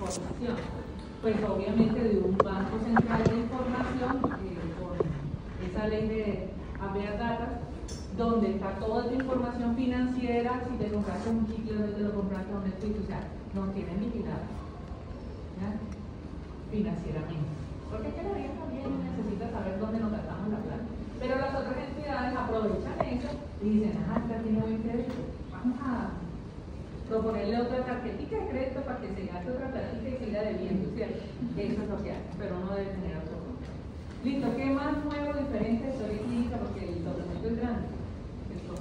información. Pues obviamente de un banco central de información, con esa ley de Habeas Data, donde está toda tu información financiera, si te compraste un sitio, donde te lo compraste, donde fuiste, o sea, nos tienen vigilados, ¿ya? Financieramente. Porque es que la vida también necesita saber dónde nos gastamos la plata. Pero las otras entidades aprovechan eso y dicen, esta tiene buen crédito, vamos a proponerle otra tarjetita de crédito para que se gaste otra platita y siga debiendo, ¿cierto? Eso es lo que hace, pero no debe tener autocontrol. Listo, ¿qué más nuevo, diferente de historia clínica? Porque el documento es grande.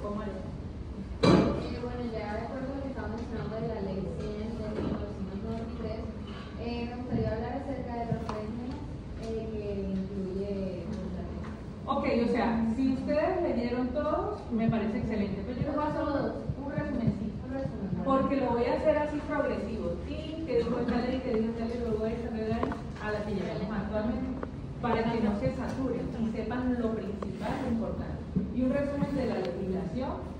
Bueno, ya de acuerdo a lo que estamos mencionando de la ley 100 de 1993, me gustaría hablar acerca de los regímenes que incluye la ley. Ok, o sea, si ustedes leyeron todos, me parece excelente. Pero yo les voy a hacer un resumencito. Porque lo voy a hacer así progresivo. Sí, que dijo esta ley, que dijo esta ley, luego esta ley, a la que llegamos actualmente, para que no se saturen y sepan lo principal, lo importante. Y un resumen de la legislación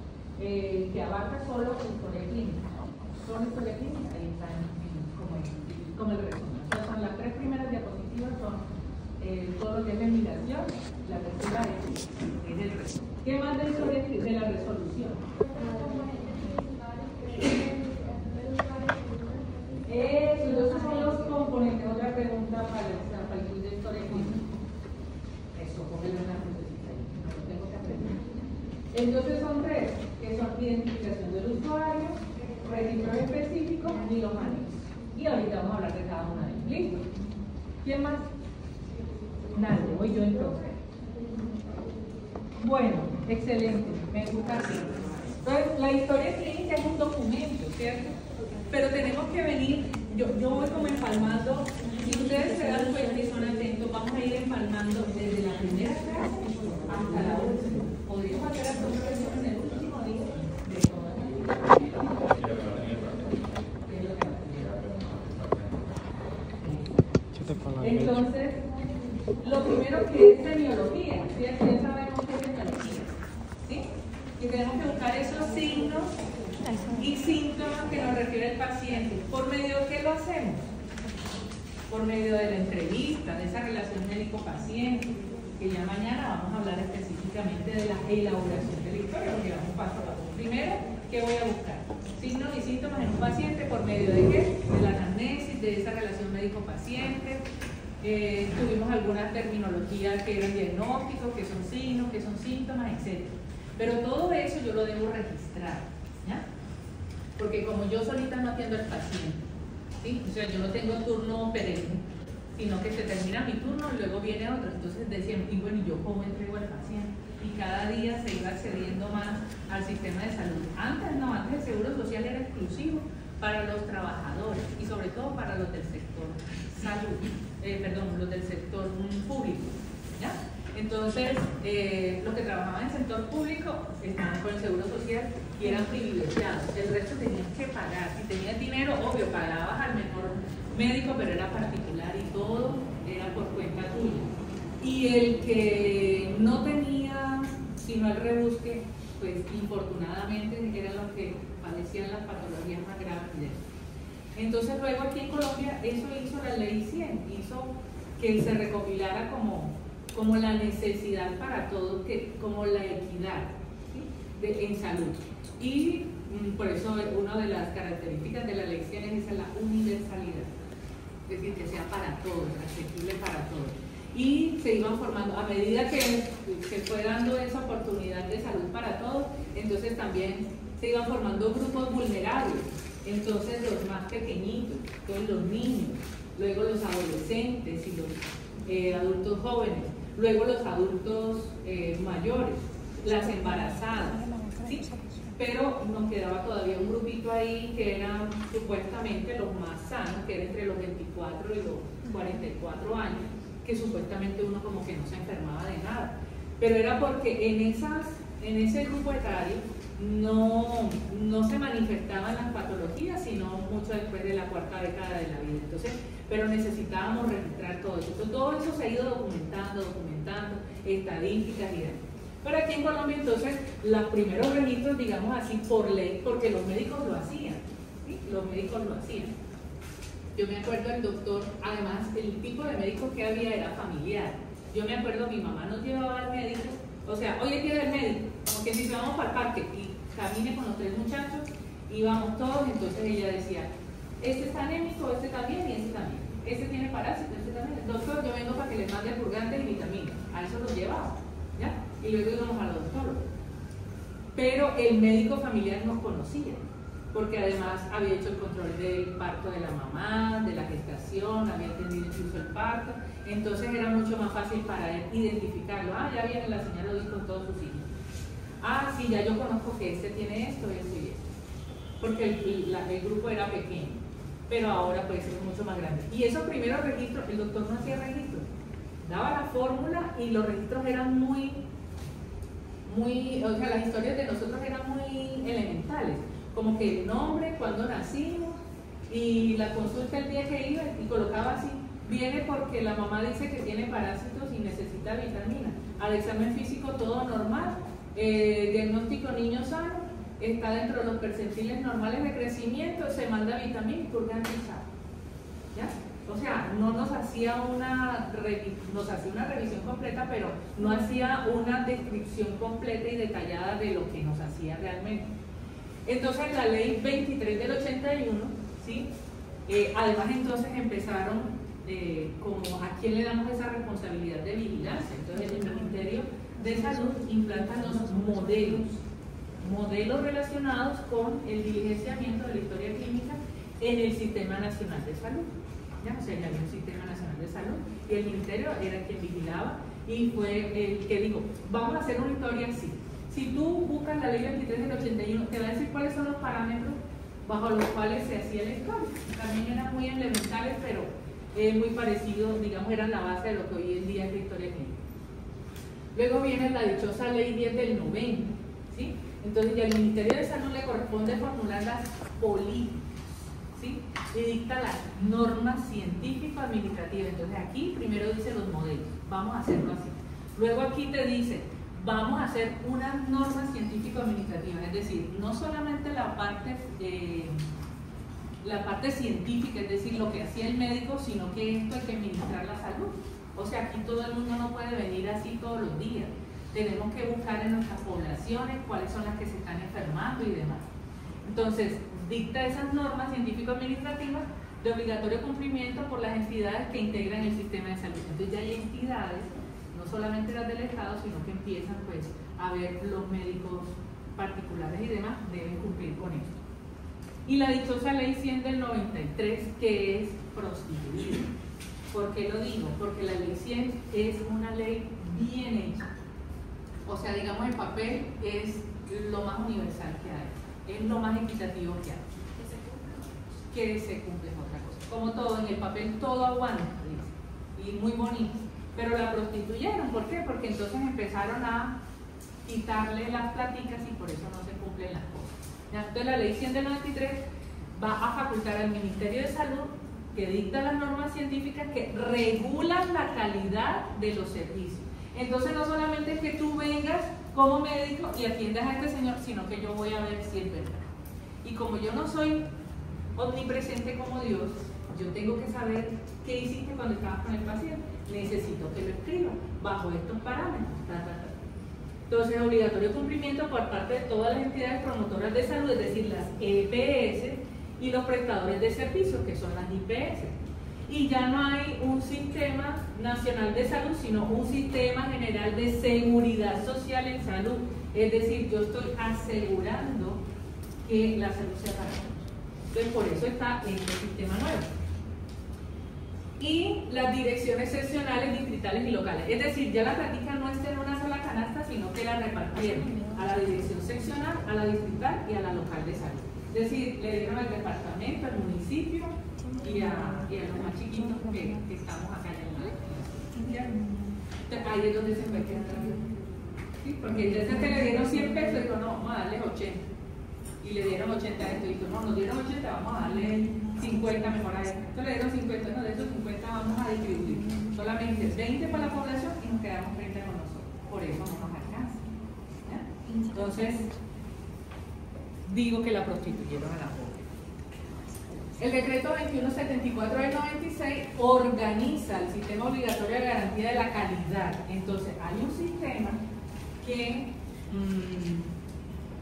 que abarca solo historia clínica. Solo historia clínica, ahí está como el resumen. Entonces, son las tres primeras diapositivas, son todo lo que es la migración, la tercera es el resumen. ¿Qué más de historia de la resolución? Esos son los componentes. Otra pregunta para el quiz de historia clínica. Eso, póngale una crucecita ahí, no lo tengo que aprender. Entonces son tres, que son identificación del usuario, registros específicos y los anexos. Y ahorita vamos a hablar de cada una de ellos. ¿Listo? ¿Quién más? Nadie, voy yo entonces. Bueno, excelente, me gusta así. Entonces, la historia clínica es un documento, ¿cierto? Pero tenemos que venir, yo voy como empalmando, si ustedes se dan cuenta y son atentos, vamos a ir empalmando desde la primera clase hasta la última. Podríamos hacer hasta una reunión en el último día de todas las. Entonces, lo primero que es semiología, ¿sí? Ya sabemos qué es semiología, ¿sí? Y tenemos que buscar esos signos y síntomas que nos refiere el paciente. ¿Por medio de qué lo hacemos? Por medio de la entrevista, de esa relación médico-paciente, que ya mañana vamos a hablar específicamente de la elaboración de la historia, porque vamos paso a paso. Primero, ¿qué voy a buscar? Signos y síntomas en un paciente, ¿por medio de qué? De la anamnesis, de esa relación médico-paciente. Tuvimos algunas terminologías que eran diagnósticos, que son signos, que son síntomas, etc. Pero todo eso yo lo debo registrar, ¿ya? Porque como yo solita no atiendo al paciente, ¿sí? O sea, yo no tengo turno perenne, sino que se termina mi turno y luego viene otro. Entonces decían, y bueno, ¿y yo cómo entrego al paciente? Y cada día se iba accediendo más al sistema de salud. Antes no, antes el seguro social era exclusivo para los trabajadores y sobre todo para los del sector salud, los del sector público, ¿ya? Entonces, los que trabajaban en el sector público estaban con el seguro social y eran privilegiados. El resto tenían que pagar. Si tenías dinero, obvio, pagabas al mejor médico, pero era particular y todo era por cuenta tuya. Y el que no tenía, sino el rebusque, pues infortunadamente eran los que padecían las patologías más graves. Entonces, luego aquí en Colombia, eso hizo la ley 100, hizo que se recopilara como la necesidad para todos, como la equidad, ¿sí? En salud. Y por eso una de las características de la ley 100 es la universalidad, es decir, que sea para todos, accesible para todos. Y se iban formando, a medida que se fue dando esa oportunidad de salud para todos, entonces también se iban formando grupos vulnerables. Entonces los más pequeñitos, todos los niños, luego los adolescentes y los adultos jóvenes, luego los adultos mayores, las embarazadas, ¿sí? Pero nos quedaba todavía un grupito ahí que eran supuestamente los más sanos, que era entre los 24 y los 44 años, que supuestamente uno como que no se enfermaba de nada. Pero era porque en ese grupo etario no se manifestaban las patologías, sino mucho después de la cuarta década de la vida. Entonces, pero necesitábamos registrar todo eso. Entonces, todo eso se ha ido documentando, estadísticas y demás. Pero aquí en Colombia, entonces, los primeros registros, digamos así, por ley, porque los médicos lo hacían, ¿sí? Los médicos lo hacían. Yo me acuerdo el doctor, además el tipo de médico que había era familiar. Yo me acuerdo mi mamá nos llevaba al médico, o sea, hoy es día del médico, como que dice vamos para el parque y camine con los 3 muchachos, íbamos todos, entonces ella decía, este está anémico, este también y este también, este tiene parásito, este también. Doctor, yo vengo para que les mande purgantes y vitaminas, a eso los llevaba, ¿ya? Y luego íbamos al odontólogo. Pero el médico familiar nos conocía, porque además había hecho el control del parto de la mamá, de la gestación, había atendido incluso el parto, entonces era mucho más fácil para él identificarlo. Ah, ya viene la señora Odis con todos sus hijos. Ah, sí, ya yo conozco que este tiene esto, esto y esto. Porque el grupo era pequeño, pero ahora puede ser mucho más grande. Y esos primeros registros, el doctor no hacía registros, daba la fórmula y los registros eran muy, o sea, las historias de nosotros eran muy elementales. Como que el nombre, cuando nacimos y la consulta el día que iba y colocaba así, viene porque la mamá dice que tiene parásitos y necesita vitamina. Al examen físico todo normal, diagnóstico niño sano, está dentro de los percentiles normales de crecimiento, se manda vitamina y purgante y sal. ¿Ya? O sea, no nos hacía nos hacía una revisión completa, pero no hacía una descripción completa y detallada de lo que nos hacía realmente. Entonces la ley 23 del 81, ¿sí? Además entonces empezaron como a quién le damos esa responsabilidad de vigilancia. Entonces el Ministerio de Salud implanta los modelos relacionados con el diligenciamiento de la historia clínica en el Sistema Nacional de Salud. ¿Ya? O sea, ya había un Sistema Nacional de Salud y el Ministerio era quien vigilaba y fue el que dijo, vamos a hacer una historia así. Si tú buscas la ley 23 del 81, te va a decir cuáles son los parámetros bajo los cuales se hacía la historia. También eran muy elementales, pero muy parecidos, digamos, eran la base de lo que hoy en día es la historia clínica. Luego viene la dichosa ley 10 del 90, ¿sí? Entonces ya al Ministerio de Salud le corresponde formular las políticas, ¿sí? Y dicta las normas científico-administrativas. Entonces aquí primero dice los modelos, vamos a hacerlo así. Luego aquí te dice, vamos a hacer unas normas científico-administrativas, es decir, no solamente la parte científica, es decir, lo que hacía el médico, sino que esto hay que administrar la salud. O sea, aquí todo el mundo no puede venir así todos los días. Tenemos que buscar en nuestras poblaciones cuáles son las que se están enfermando y demás. Entonces, dicta esas normas científico-administrativas de obligatorio cumplimiento por las entidades que integran el sistema de salud. Entonces ya hay entidades, no solamente las del Estado, sino que empiezan pues a ver los médicos particulares y demás deben cumplir con esto. Y la dichosa ley 100 del 93, que es prostituida. ¿Por qué lo digo? Porque la ley 100 es una ley bien hecha. O sea, digamos, el papel es lo más universal que hay, es lo más equitativo que hay. Que se cumple es otra cosa. Como todo, en el papel todo aguanta, dice, y muy bonito. Pero la prostituyeron, ¿por qué? Porque entonces empezaron a quitarle las platicas y por eso no se cumplen las cosas. Entonces la ley 100 del 93 va a facultar al Ministerio de Salud, que dicta las normas científicas que regulan la calidad de los servicios. Entonces no solamente es que tú vengas como médico y atiendas a este señor, sino que yo voy a ver si es verdad. Y como yo no soy omnipresente como Dios, yo tengo que saber qué hiciste cuando estabas con el paciente. Necesito que lo escriba bajo estos parámetros. Entonces, obligatorio cumplimiento por parte de todas las entidades promotoras de salud, es decir, las EPS y los prestadores de servicios, que son las IPS. Y ya no hay un sistema nacional de salud, sino un sistema general de seguridad social en salud. Es decir, yo estoy asegurando que la salud sea para todos. Entonces, por eso está este sistema nuevo. Y las direcciones seccionales, distritales y locales. Es decir, ya la práctica no está en una sola canasta, sino que la repartieron a la dirección seccional, a la distrital y a la local de salud. Es decir, le dieron al departamento, al municipio y a los más chiquitos que estamos acá en la ciudad. Ahí es donde se puede quedar. ¿Sí? Porque entonces que le dieron 100 pesos, dijo, no, vamos a darles 80. Y le dieron 80 a esto, y dijo, no, nos dieron 80, vamos a darle 50 mejor a esto. Entonces le dieron 50, no, de esos 50 vamos a distribuir. Solamente 20 para la población y nos quedamos 30 con nosotros. Por eso no nos alcanza. ¿Ya? Entonces, digo que la prostituyeron a la pobre. El decreto 2174 del 96 organiza el sistema obligatorio de garantía de la calidad. Entonces, hay un sistema que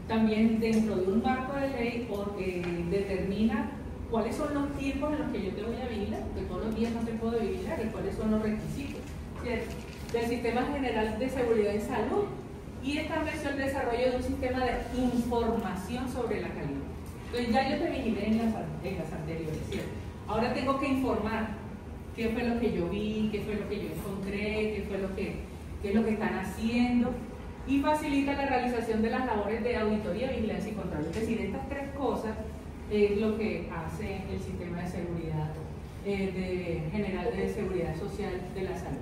también dentro de un marco de ley determina cuáles son los tiempos en los que yo te voy a vigilar, porque todos los días no te puedo vigilar, y cuáles son los requisitos, ¿cierto? Del Sistema General de Seguridad y Salud, y estableció el desarrollo de un sistema de información sobre la calidad. Entonces ya yo te vigilé en las anteriores, ¿cierto? Ahora tengo que informar qué fue lo que yo vi, qué fue lo que yo encontré, qué es lo que están haciendo, y facilita la realización de las labores de auditoría, vigilancia y control. Es decir, estas tres cosas es lo que hace el sistema de seguridad general de seguridad social de la salud.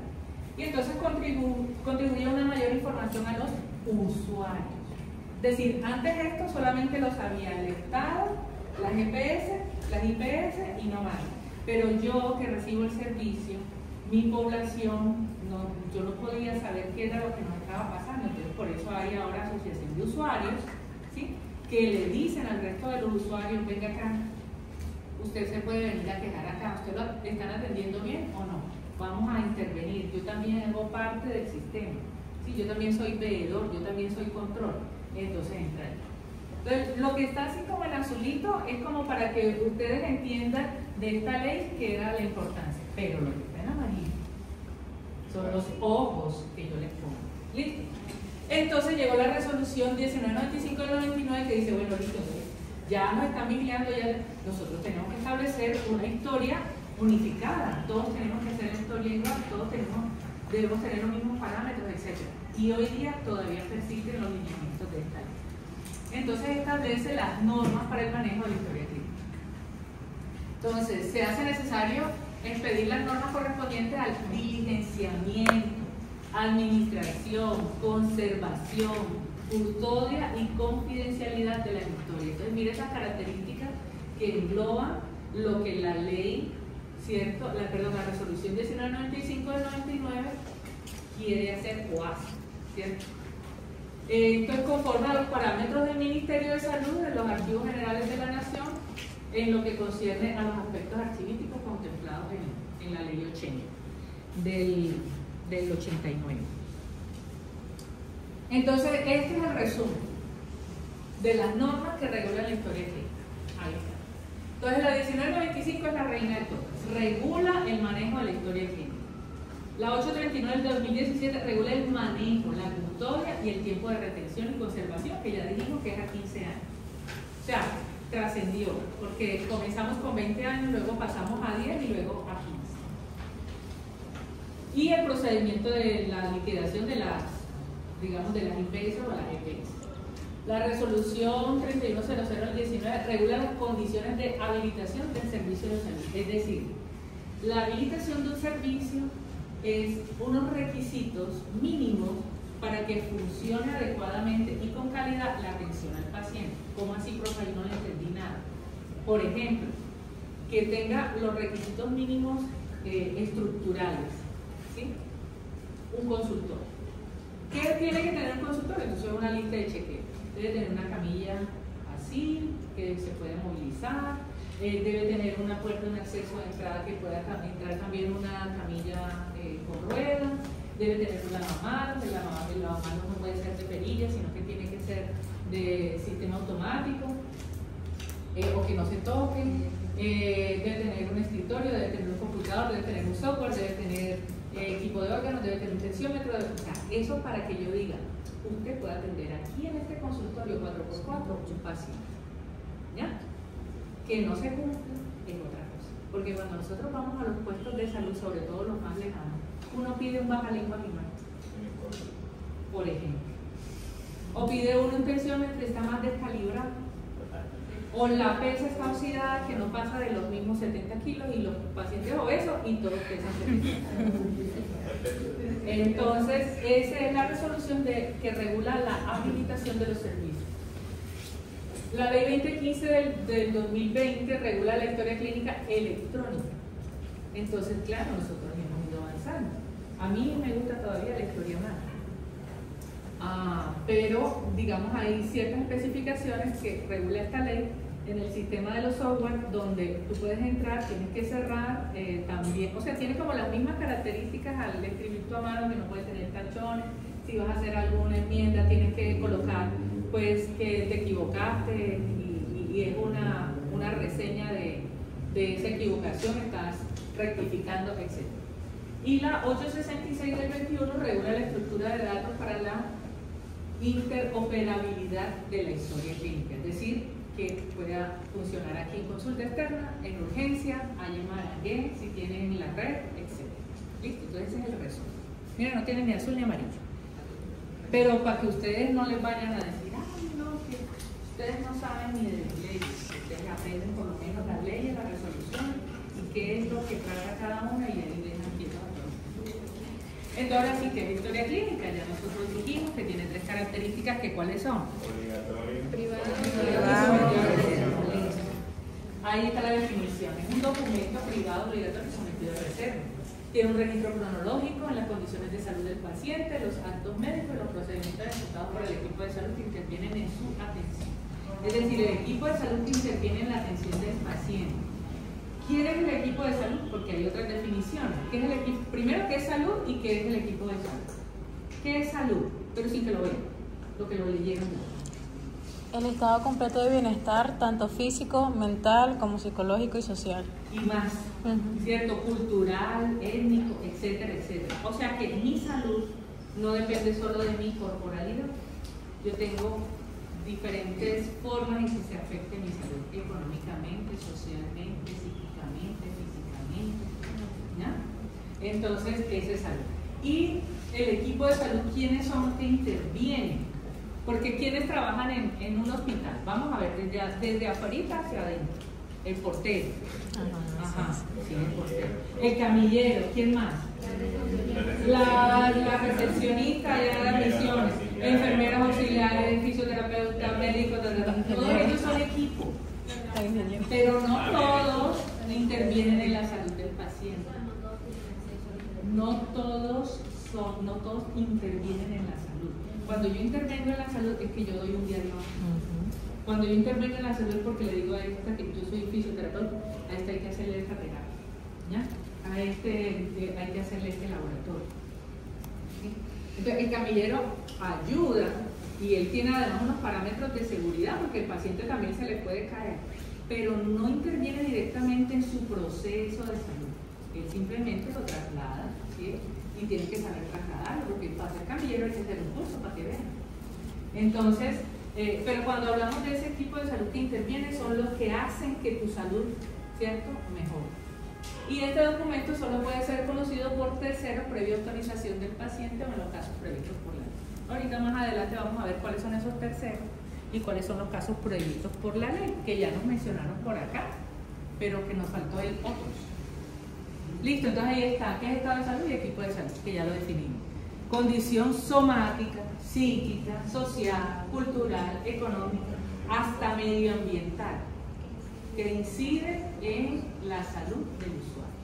Y entonces contribuye a una mayor información a los usuarios. Es decir, antes esto solamente lo sabía el Estado, las GPS, las IPS y no más. Pero yo que recibo el servicio, mi población, yo no podía saber qué era lo que nos estaba pasando. Entonces por eso hay ahora asociación de usuarios, ¿sí?, que le dicen al resto de los usuarios: venga acá, usted se puede venir a quejar acá, ¿usted lo están atendiendo bien o no? Vamos a intervenir, yo también hago parte del sistema, ¿sí? Yo también soy veedor, yo también soy control, entonces entra ahí. Entonces, lo que está así como en azulito es como para que ustedes entiendan de esta ley que era la importancia, pero lo que está en amarillo son los ojos que yo les pongo. ¿Listo? Entonces llegó la resolución 1995 del 99 que dice: bueno, listo, ya nos están vigilando, ya nosotros tenemos que establecer una historia unificada, todos tenemos que hacer la historia igual, todos debemos tener los mismos parámetros, etc. Y hoy día todavía persisten los lineamientos de esta ley. Entonces establece las normas para el manejo de la historia clínica. Entonces se hace necesario expedir las normas correspondientes al diligenciamiento, administración, conservación, custodia y confidencialidad de la historia. Entonces mire esas características que engloban lo que la ley, ¿cierto? La resolución 1995 del 99 quiere hacer o hace, ¿cierto? Entonces conforma a los parámetros del Ministerio de Salud, de los archivos generales de la Nación, en lo que concierne a los aspectos archivísticos contemplados en la ley 80 del 89. Entonces este es el resumen de las normas que regulan la historia clínica. Ahí está. Entonces la 1995 es la reina de todas, regula el manejo de la historia clínica. La 839 del 2017 regula el manejo, la custodia y el tiempo de retención y conservación, que ya dijimos que es a 15 años. O sea, trascendió, porque comenzamos con 20 años, luego pasamos a 10 y luego a 15. Y el procedimiento de la liquidación de las, digamos, de las IPS o las EPS. La resolución 3100 del 19 regula las condiciones de habilitación del servicio de salud. Es decir, la habilitación de un servicio es unos requisitos mínimos para que funcione adecuadamente y con calidad la atención al paciente. ¿Cómo así, profe? Yo no le entendí nada. Por ejemplo, que tenga los requisitos mínimos estructurales, ¿sí? Un consultor. ¿Qué tiene que tener un consultor? Entonces una lista de chequeo. Debe tener una camilla así, que se puede movilizar, debe tener una puerta de acceso de entrada que pueda entrar también una camilla con ruedas, debe tener un lavamanos, el lavamanos no puede ser de perilla, sino que tiene que ser de sistema automático, o que no se toque, debe tener un escritorio, debe tener un computador, debe tener un software, debe tener equipo de órganos, debe tener un tensiómetro, eso para que yo diga, usted puede atender aquí en este consultorio 4x4 un paciente, ¿ya? Que no se cumple es otra cosa, porque cuando nosotros vamos a los puestos de salud, sobre todo los más lejanos, uno pide un bajalengua animal, por ejemplo, o pide uno un tensiómetro que está más descalibrado, o la pesa está oxidada que no pasa de los mismos 70 kilos y los pacientes obesos y todos pesan 70 kilos. Entonces, esa es la resolución que regula la habilitación de los servicios. La ley 2015 del 2020 regula la historia clínica electrónica. Entonces, claro, nosotros hemos ido avanzando. A mí me gusta todavía la historia humana. Pero, digamos, hay ciertas especificaciones que regula esta ley, en el sistema de los software, donde tú puedes entrar, tienes que cerrar también, o sea, tiene como las mismas características al escribir tu a mano, que no puedes tener tachones. Si vas a hacer alguna enmienda, tienes que colocar pues que te equivocaste y es una reseña de esa equivocación, estás rectificando, etc. Y la 866 del 21 regula la estructura de datos para la interoperabilidad de la historia clínica, es decir, que pueda funcionar aquí en consulta externa, en urgencia, AYEMAR, si tienen la red, etc. Listo, entonces ese es el resumen. Mira, no tiene ni azul ni amarillo. Pero para que ustedes no les vayan a decir, ay, no, que ustedes no saben ni de leyes, ustedes aprenden por lo menos las leyes, las resoluciones y qué es lo que trata cada una y ahí dejan quieto a todos. Entonces, ahora sí que es historia clínica, ya nosotros dijimos que tiene 3 características, que ¿cuáles son? Obligatorio, Privado. Ahí está la definición, es un documento privado obligatorio sometido a reserva. Tiene un registro cronológico en las condiciones de salud del paciente, los actos médicos y los procedimientos ejecutados por el equipo de salud que intervienen en su atención. Es decir, el equipo de salud que interviene en la atención del paciente. ¿Quién es el equipo de salud? Porque hay otras definiciones. ¿Qué es el equipo? Primero, ¿qué es salud y qué es el equipo de salud? ¿Qué es salud? Pero sin que lo vean, lo que lo leyeron. El estado completo de bienestar, tanto físico, mental, como psicológico y social. Y más, ¿cierto? Cultural, étnico, etcétera, etcétera. O sea que mi salud no depende solo de mi corporalidad. Yo tengo diferentes formas en que se afecte mi salud, económicamente, socialmente, psíquicamente, físicamente, ¿ya? Entonces, ese es salud. Y el equipo de salud, ¿quiénes son los que intervienen? Porque ¿quiénes trabajan en un hospital? Vamos a ver, desde afuera hacia adentro. El portero. Ajá, sí, el portero. El camillero, ¿quién más? La recepcionista de admisiones, enfermeras auxiliares, fisioterapeutas, médicos, todos ellos son equipo. Pero no todos intervienen en la salud del paciente. No todos intervienen en la salud. Cuando yo intervengo en la salud es que yo doy un diagnóstico. Cuando yo intervengo en la salud es porque le digo a esta que yo soy fisioterapeuta, a esta hay que hacerle esta terapia, ¿ya? A este hay que hacerle este laboratorio. ¿Sí? Entonces el camillero ayuda y él tiene además unos parámetros de seguridad porque el paciente también se le puede caer, pero no interviene directamente en su proceso de salud. Él simplemente lo traslada, ¿sí? Y tiene que saber trasladarlo, porque para ser camillero hay que hacer un curso para que vean. Entonces, pero cuando hablamos de ese equipo de salud que interviene, son los que hacen que tu salud, ¿cierto?, mejore. Y este documento solo puede ser conocido por terceros previa autorización del paciente o en los casos previstos por la ley. Ahorita más adelante vamos a ver cuáles son esos terceros y cuáles son los casos previstos por la ley, que ya nos mencionaron por acá, pero que nos faltó el otros. Listo, entonces ahí está, ¿qué es estado de salud y equipo de salud? Que ya lo definimos. Condición somática, psíquica, social, cultural, económica, hasta medioambiental, que incide en la salud del usuario.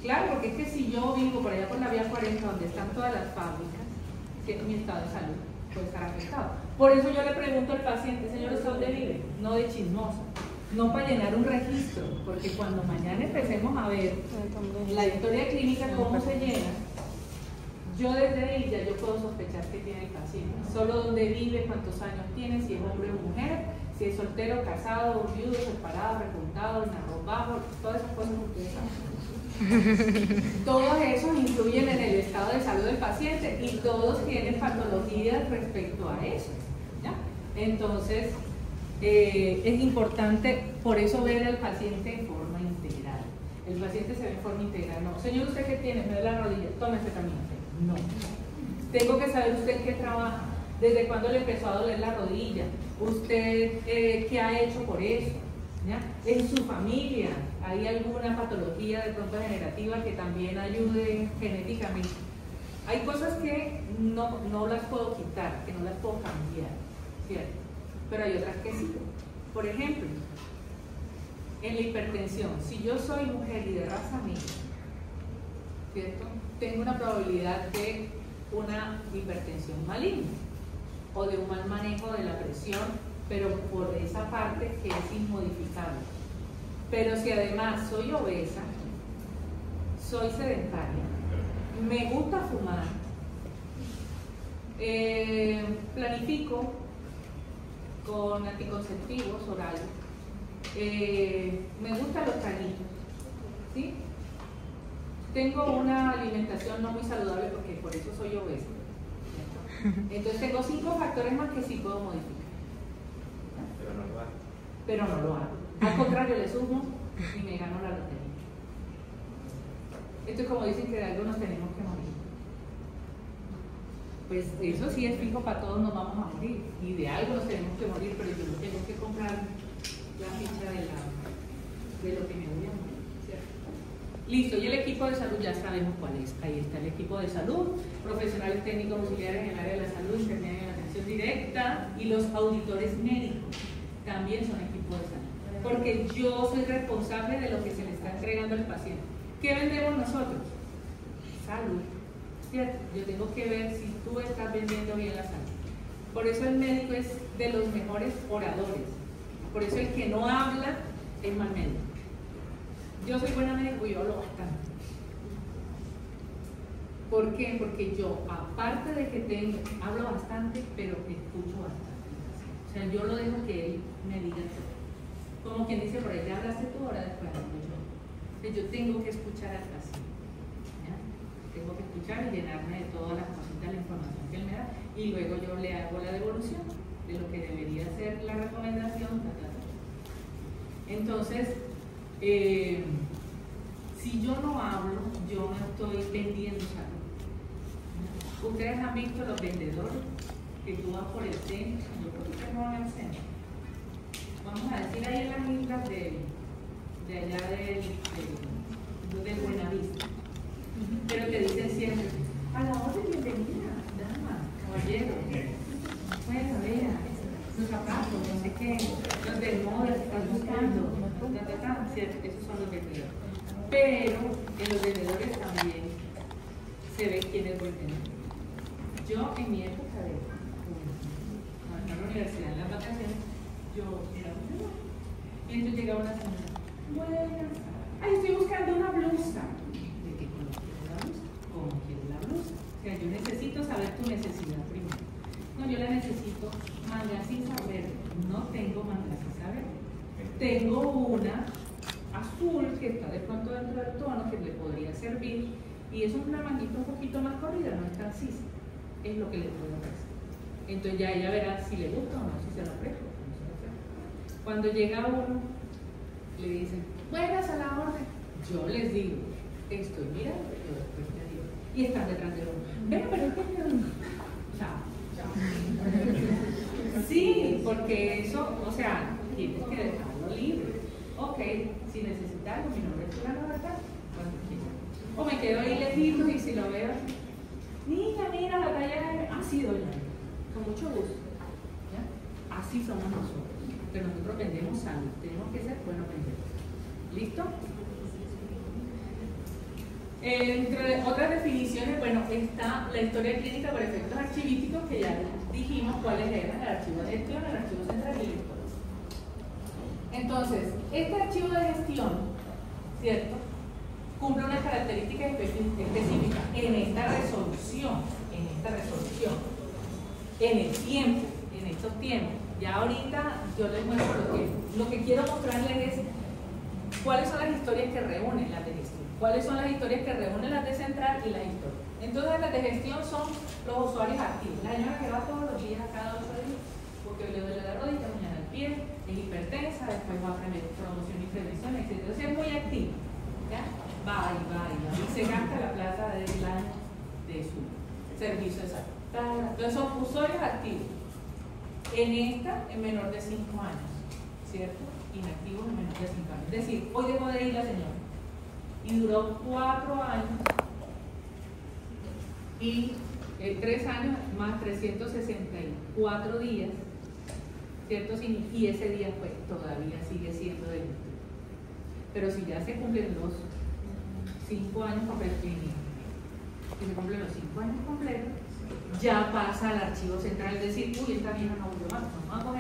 Claro, porque es que si yo vivo por allá por la vía 40, donde están todas las fábricas, que mi estado de salud puede estar afectado. Por eso yo le pregunto al paciente, señor, ¿usted dónde vive? No de chismosa. No para llenar un registro, porque cuando mañana empecemos a ver la historia clínica, cómo se llena, yo desde ahí ya yo puedo sospechar qué tiene el paciente. Solo dónde vive, cuántos años tiene, si es hombre o mujer, si es soltero, casado, viudo, separado, rejuntado, en arroz bajo, todas esas cosas que ustedes saben. Todos esos influyen en el estado de salud del paciente y todos tienen patologías respecto a eso, ¿ya? Entonces, es importante por eso ver al paciente en forma integral. El paciente se ve en forma integral. No, señor, ¿usted qué tiene? Me duele la rodilla, tome acetaminofén. No. Tengo que saber usted en qué trabaja, desde cuándo le empezó a doler la rodilla, usted qué ha hecho por eso, ¿ya? En su familia hay alguna patología de pronto degenerativa que también ayude genéticamente. Hay cosas que no las puedo quitar, que no las puedo cambiar, ¿cierto? Pero hay otras que sí. Por ejemplo, en la hipertensión, si yo soy mujer y de raza mixta, ¿cierto?, tengo una probabilidad de una hipertensión maligna o de un mal manejo de la presión pero por esa parte que es inmodificable. Pero si además soy obesa, soy sedentaria, me gusta fumar, planifico con anticonceptivos orales, me gustan los traguitos, ¿sí? Tengo una alimentación no muy saludable porque por eso soy obesa. Entonces tengo 5 factores más que sí puedo modificar. Pero no lo hago. Pero no lo hago. Al contrario, le sumo y me gano la lotería. Esto es como dicen que de algo nos tenemos que morir. Pues eso sí es fijo, para todos nos vamos a morir. Y de algo nos tenemos que morir, pero yo no tengo que comprar la ficha de lo que me voy a morir, ¿cierto? Listo, y el equipo de salud ya sabemos cuál es. Ahí está el equipo de salud, profesionales técnicos auxiliares en el área de la salud, intermediarios en la atención directa y los auditores médicos también son equipo de salud. Porque yo soy responsable de lo que se le está entregando al paciente. ¿Qué vendemos nosotros? Salud, ¿cierto? Yo tengo que ver si tú estás vendiendo bien la salud. Por eso el médico es de los mejores oradores. Por eso el que no habla es mal médico. Yo soy buena médico y yo hablo bastante. ¿Por qué? Porque yo, aparte de que hablo bastante, pero escucho bastante. O sea, yo lo dejo que él me diga todo. Como quien dice, por ahí ya hablaste tú, ahora después hablo yo. Yo tengo que escuchar al paciente. ¿Ya? Tengo que escuchar y llenarme de todas las cositas, la información que él me da, y luego yo le hago la devolución de lo que debería ser la recomendación. Entonces, si yo no hablo, yo no estoy vendiendo salud. Ustedes han visto los vendedores que tú vas por el centro, yo creo que ustedes no van al centro. Vamos a decir ahí en las islas de allá del Buenavista, pero te dicen siempre, a la orden, bienvenida, dama, caballero, bueno, vea, sus zapatos, no sé qué, los de moda que están buscando, ¿cierto? Esos son los vendedores. Pero en los vendedores también se ve quién es buen vendedor. Yo en mi época de en la universidad, en las vacaciones, yo era muy buena. Y entonces llegaba una señora, buenas, ay, estoy buscando una blusa. ¿De qué color quieres la blusa? ¿Cómo quieres la blusa? O sea, yo necesito saber tu necesidad primero. No, yo la necesito mangacisa verde. No tengo mangacisa verde. Tengo una azul que está de pronto dentro del tono que le podría servir, y eso es una manguita un poquito más corrida, no es tan sisa. Es lo que le puedo ofrecer. Entonces ya ella verá si le gusta o no, si se lo ofrezco. Cuando llega uno, le dicen, buenas, a la orden. Yo les digo, estoy mirando, yo después te digo. Y están detrás de uno. Ven, pero es que chao. Sí, porque eso, o sea, tienes que dejarlo libre. Ok, si necesitas algo, mi nombre es Fulano, ¿verdad? Cuando quieras. O me quedo ahí lejito y si lo veo, niña, mira la talla, así doy, con mucho gusto. ¿Ya? Así somos nosotros. Pero nosotros vendemos salud, tenemos que ser buenos vendedores. ¿Listo? Entre otras definiciones, bueno, está la historia clínica por efectos archivísticos, que ya dijimos cuáles eran: el archivo de gestión, el archivo central y el histórico. Entonces, este archivo de gestión, ¿cierto?, cumple unas características específicas en esta resolución, en el tiempo, en estos tiempos. Ya ahorita yo les muestro lo que quiero mostrarles es cuáles son las historias que reúnen las de gestión, cuáles son las historias que reúnen las de central y las históricas. Entonces las de gestión son los usuarios activos, la señora que va todos los días, cada 8 días, porque le duele la rodilla, mañana el pie, es hipertensa, después va a aprender promoción y prevención, etc. Entonces es muy activa, ¿ya? Va y se gasta la plata del año de su servicio de salud. Entonces son usuarios activos. En esta, en menor de 5 años, ¿cierto? Inactivos en menor de 5 años. Es decir, hoy dejó de ir la señora y duró 4 años y 3 años más 364 días, ¿cierto? Y ese día pues todavía sigue siendo de gestión. Pero si ya se cumplen los 5 años completos, si se cumplen los 5 años completos, ya pasa al archivo central, es decir, uy, esta vieja no volvió más, vamos a coger